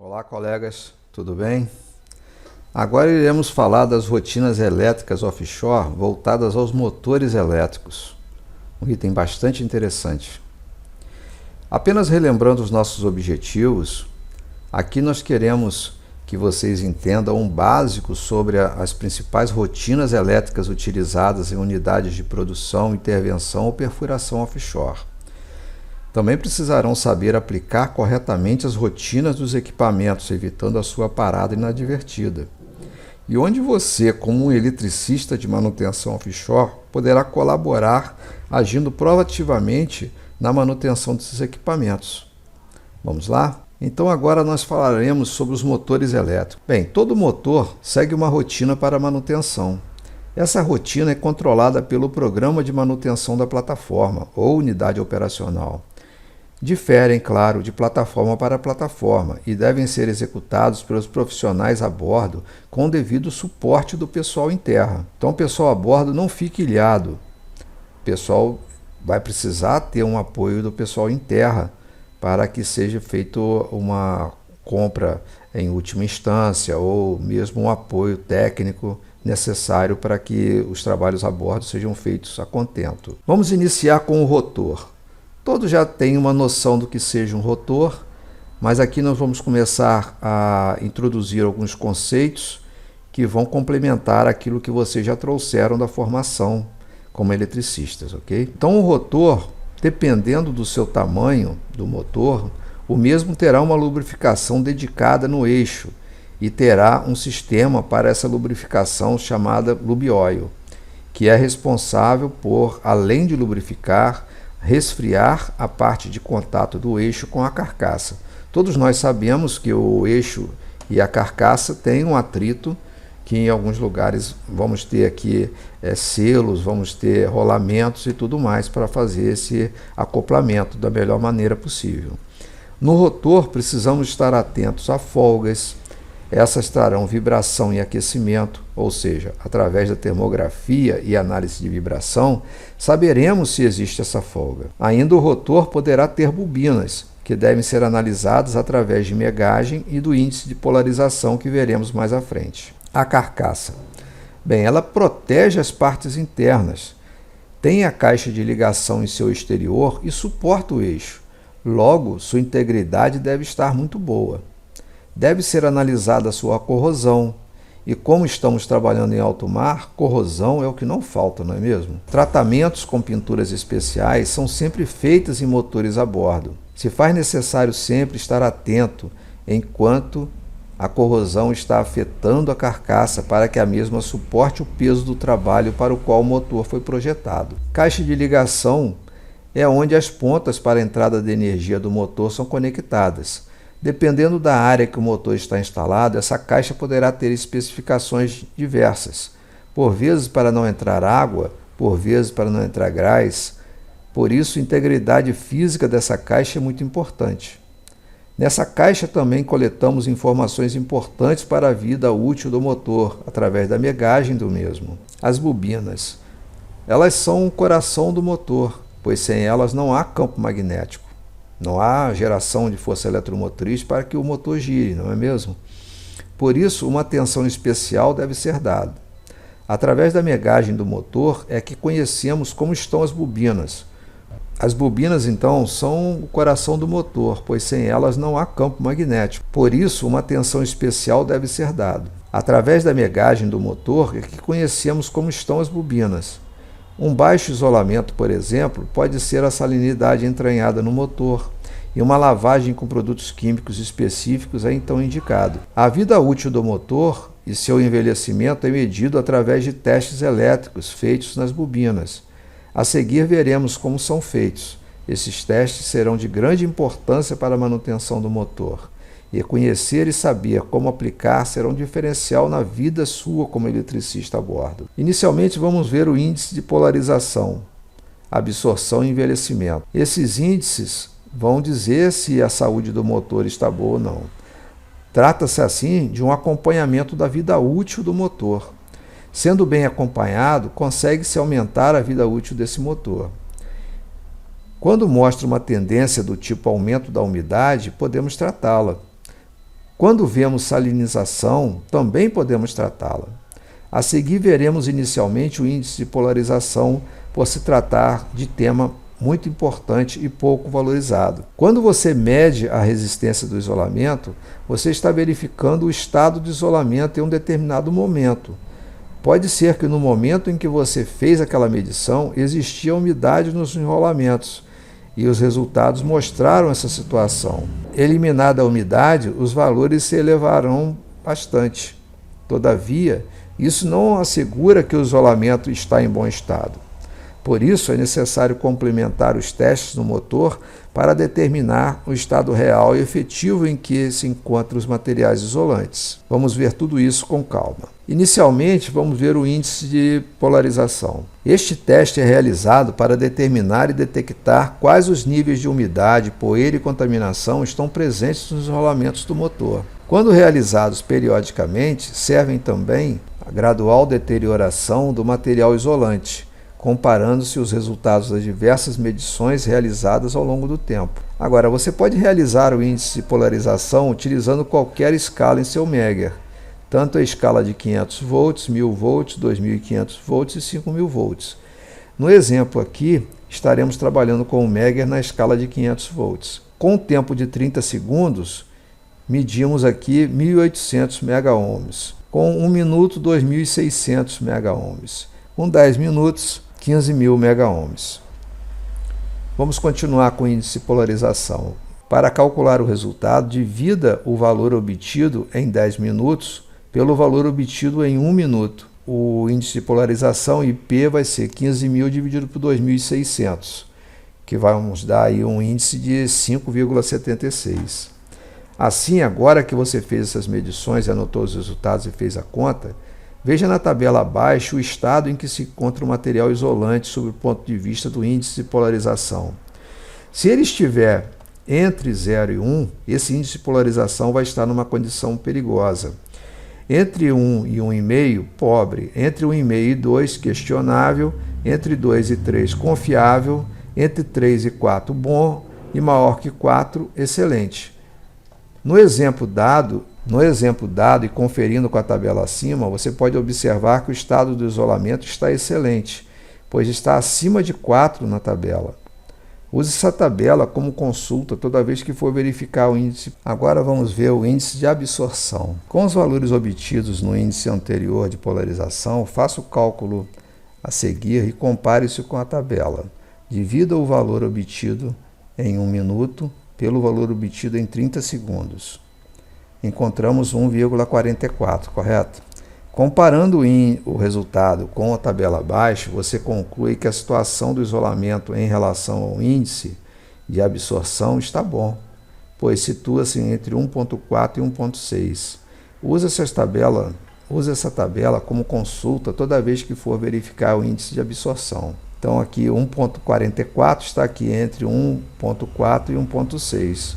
Olá, colegas, tudo bem? Agora iremos falar das rotinas elétricas offshore voltadas aos motores elétricos. Um item bastante interessante. Apenas relembrando os nossos objetivos, aqui nós queremos que vocês entendam um básico sobre as principais rotinas elétricas utilizadas em unidades de produção, intervenção ou perfuração offshore. Também precisarão saber aplicar corretamente as rotinas dos equipamentos, evitando a sua parada inadvertida. E onde você, como um eletricista de manutenção offshore, poderá colaborar agindo proativamente na manutenção desses equipamentos. Vamos lá? Então agora nós falaremos sobre os motores elétricos. Bem, todo motor segue uma rotina para manutenção. Essa rotina é controlada pelo programa de manutenção da plataforma ou unidade operacional. Diferem, claro, de plataforma para plataforma e devem ser executados pelos profissionais a bordo com o devido suporte do pessoal em terra. Então o pessoal a bordo não fique ilhado. O pessoal vai precisar ter um apoio do pessoal em terra para que seja feita uma compra em última instância ou mesmo um apoio técnico necessário para que os trabalhos a bordo sejam feitos a contento. Vamos iniciar com o rotor. Todos já têm uma noção do que seja um rotor, mas aqui nós vamos começar a introduzir alguns conceitos que vão complementar aquilo que vocês já trouxeram da formação como eletricistas, ok? Então o rotor, dependendo do seu tamanho do motor, o mesmo terá uma lubrificação dedicada no eixo e terá um sistema para essa lubrificação chamada Lub-Oil, que é responsável por, além de lubrificar, resfriar a parte de contato do eixo com a carcaça. Todos nós sabemos que o eixo e a carcaça têm um atrito, que em alguns lugares vamos ter aqui selos, vamos ter rolamentos e tudo mais para fazer esse acoplamento da melhor maneira possível. No rotor precisamos estar atentos a folgas. Essas trarão vibração e aquecimento, ou seja, através da termografia e análise de vibração, saberemos se existe essa folga. Ainda o rotor poderá ter bobinas, que devem ser analisadas através de megagem e do índice de polarização que veremos mais à frente. A carcaça. Bem, ela protege as partes internas, tem a caixa de ligação em seu exterior e suporta o eixo. Logo, sua integridade deve estar muito boa. Deve ser analisada a sua corrosão. E como estamos trabalhando em alto mar, corrosão é o que não falta, não é mesmo? Tratamentos com pinturas especiais são sempre feitos em motores a bordo. Se faz necessário sempre estar atento enquanto a corrosão está afetando a carcaça para que a mesma suporte o peso do trabalho para o qual o motor foi projetado. Caixa de ligação é onde as pontas para a entrada de energia do motor são conectadas. Dependendo da área que o motor está instalado, essa caixa poderá ter especificações diversas. Por vezes para não entrar água, por vezes para não entrar gás. Por isso, a integridade física dessa caixa é muito importante. Nessa caixa também coletamos informações importantes para a vida útil do motor, através da megagem do mesmo. As bobinas. Elas são o coração do motor, pois sem elas não há campo magnético. Não há geração de força eletromotriz para que o motor gire, não é mesmo? Por isso, uma atenção especial deve ser dada. Através da megagem do motor é que conhecemos como estão as bobinas. As bobinas, então, são o coração do motor, pois sem elas não há campo magnético. Por isso, uma atenção especial deve ser dada. Através da megagem do motor é que conhecemos como estão as bobinas. Um baixo isolamento, por exemplo, pode ser a salinidade entranhada no motor, e uma lavagem com produtos químicos específicos é então indicado. A vida útil do motor e seu envelhecimento é medido através de testes elétricos feitos nas bobinas. A seguir veremos como são feitos. Esses testes serão de grande importância para a manutenção do motor. E conhecer e saber como aplicar será um diferencial na vida sua como eletricista a bordo. Inicialmente vamos ver o índice de polarização, absorção e envelhecimento. Esses índices vão dizer se a saúde do motor está boa ou não. Trata-se assim de um acompanhamento da vida útil do motor. Sendo bem acompanhado, consegue-se aumentar a vida útil desse motor. Quando mostra uma tendência do tipo aumento da umidade, podemos tratá-la. Quando vemos salinização, também podemos tratá-la. A seguir veremos inicialmente o índice de polarização, por se tratar de tema muito importante e pouco valorizado. Quando você mede a resistência do isolamento, você está verificando o estado de isolamento em um determinado momento. Pode ser que no momento em que você fez aquela medição, existia umidade nos enrolamentos, e os resultados mostraram essa situação. Eliminada a umidade, os valores se elevarão bastante. Todavia, isso não assegura que o isolamento está em bom estado. Por isso, é necessário complementar os testes no motor para determinar o estado real e efetivo em que se encontram os materiais isolantes. Vamos ver tudo isso com calma. Inicialmente, vamos ver o índice de polarização. Este teste é realizado para determinar e detectar quais os níveis de umidade, poeira e contaminação estão presentes nos enrolamentos do motor. Quando realizados periodicamente, servem também a gradual deterioração do material isolante, comparando-se os resultados das diversas medições realizadas ao longo do tempo. Agora, você pode realizar o índice de polarização utilizando qualquer escala em seu Megger, tanto a escala de 500 volts, 1000 volts, 2500 volts e 5000 volts. No exemplo aqui, estaremos trabalhando com o Megger na escala de 500 volts. Com um tempo de 30 segundos, medimos aqui 1800 megaohms. Com 1 minuto, 2600 megaohms. Com 10 minutos, 15.000 megaohms. Vamos continuar com o índice de polarização. Para calcular o resultado, divida o valor obtido em 10 minutos pelo valor obtido em 1 minuto. O índice de polarização IP vai ser 15.000 dividido por 2.600, que vai nos dar aí um índice de 5,76. Assim, agora que você fez essas medições, anotou os resultados e fez a conta, veja na tabela abaixo o estado em que se encontra o material isolante sob o ponto de vista do índice de polarização. Se ele estiver entre 0 e 1, esse índice de polarização vai estar numa condição perigosa. Entre 1 e 1,5, pobre. Entre 1,5 e 2, questionável. Entre 2 e 3, confiável. Entre 3 e 4, bom. E maior que 4, excelente. No exemplo dado e conferindo com a tabela acima, você pode observar que o estado do isolamento está excelente, pois está acima de 4 na tabela. Use essa tabela como consulta toda vez que for verificar o índice. Agora vamos ver o índice de absorção. Com os valores obtidos no índice anterior de polarização, faça o cálculo a seguir e compare isso com a tabela. Divida o valor obtido em 1 minuto pelo valor obtido em 30 segundos. Encontramos 1,44, correto? Comparando o resultado com a tabela abaixo, você conclui que a situação do isolamento em relação ao índice de absorção está bom, pois situa-se entre 1,4 e 1,6. Use essa tabela como consulta toda vez que for verificar o índice de absorção. Então aqui 1,44 está aqui entre 1,4 e 1,6,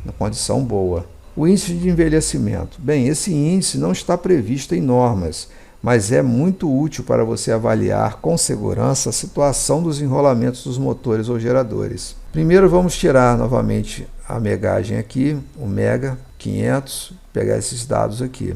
na condição boa. O índice de envelhecimento. Bem, esse índice não está previsto em normas, mas é muito útil para você avaliar com segurança a situação dos enrolamentos dos motores ou geradores. Primeiro vamos tirar novamente a megagem aqui, o mega 500, pegar esses dados aqui.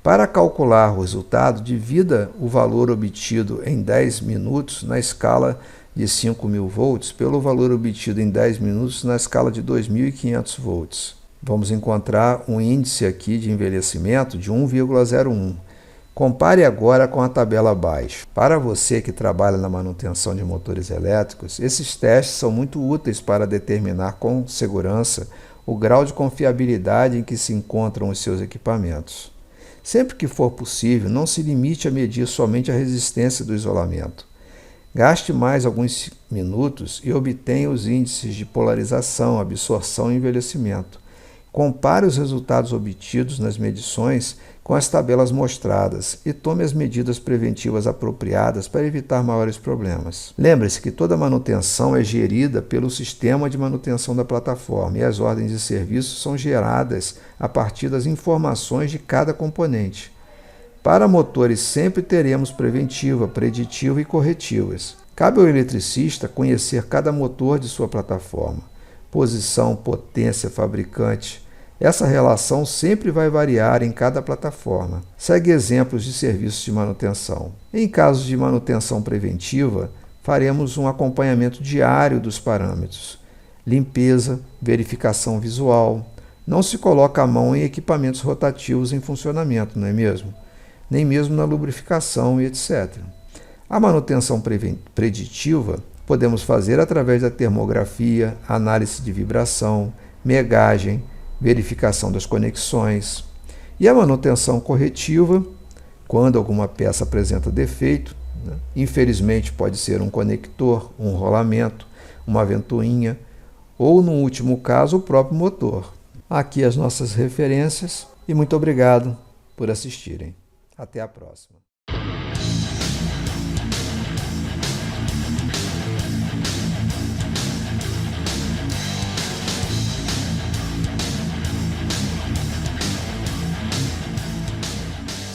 Para calcular o resultado, divida o valor obtido em 10 minutos na escala de 5.000 volts pelo valor obtido em 10 minutos na escala de 2.500 volts. Vamos encontrar um índice aqui de envelhecimento de 1,01. Compare agora com a tabela abaixo. Para você que trabalha na manutenção de motores elétricos, esses testes são muito úteis para determinar com segurança o grau de confiabilidade em que se encontram os seus equipamentos. Sempre que for possível, não se limite a medir somente a resistência do isolamento. Gaste mais alguns minutos e obtenha os índices de polarização, absorção e envelhecimento. Compare os resultados obtidos nas medições com as tabelas mostradas e tome as medidas preventivas apropriadas para evitar maiores problemas. Lembre-se que toda manutenção é gerida pelo sistema de manutenção da plataforma e as ordens de serviço são geradas a partir das informações de cada componente. Para motores sempre teremos preventiva, preditiva e corretivas. Cabe ao eletricista conhecer cada motor de sua plataforma, posição, potência, fabricante, Essa relação sempre vai variar em cada plataforma. Segue exemplos de serviços de manutenção. Em casos de manutenção preventiva, faremos um acompanhamento diário dos parâmetros. Limpeza, verificação visual. Não se coloca a mão em equipamentos rotativos em funcionamento, não é mesmo? Nem mesmo na lubrificação e etc. A manutenção preditiva podemos fazer através da termografia, análise de vibração, megagem, verificação das conexões. E a manutenção corretiva, quando alguma peça apresenta defeito, infelizmente pode ser um conector, um rolamento, uma ventoinha ou, no último caso, o próprio motor. Aqui as nossas referências e muito obrigado por assistirem. Até a próxima.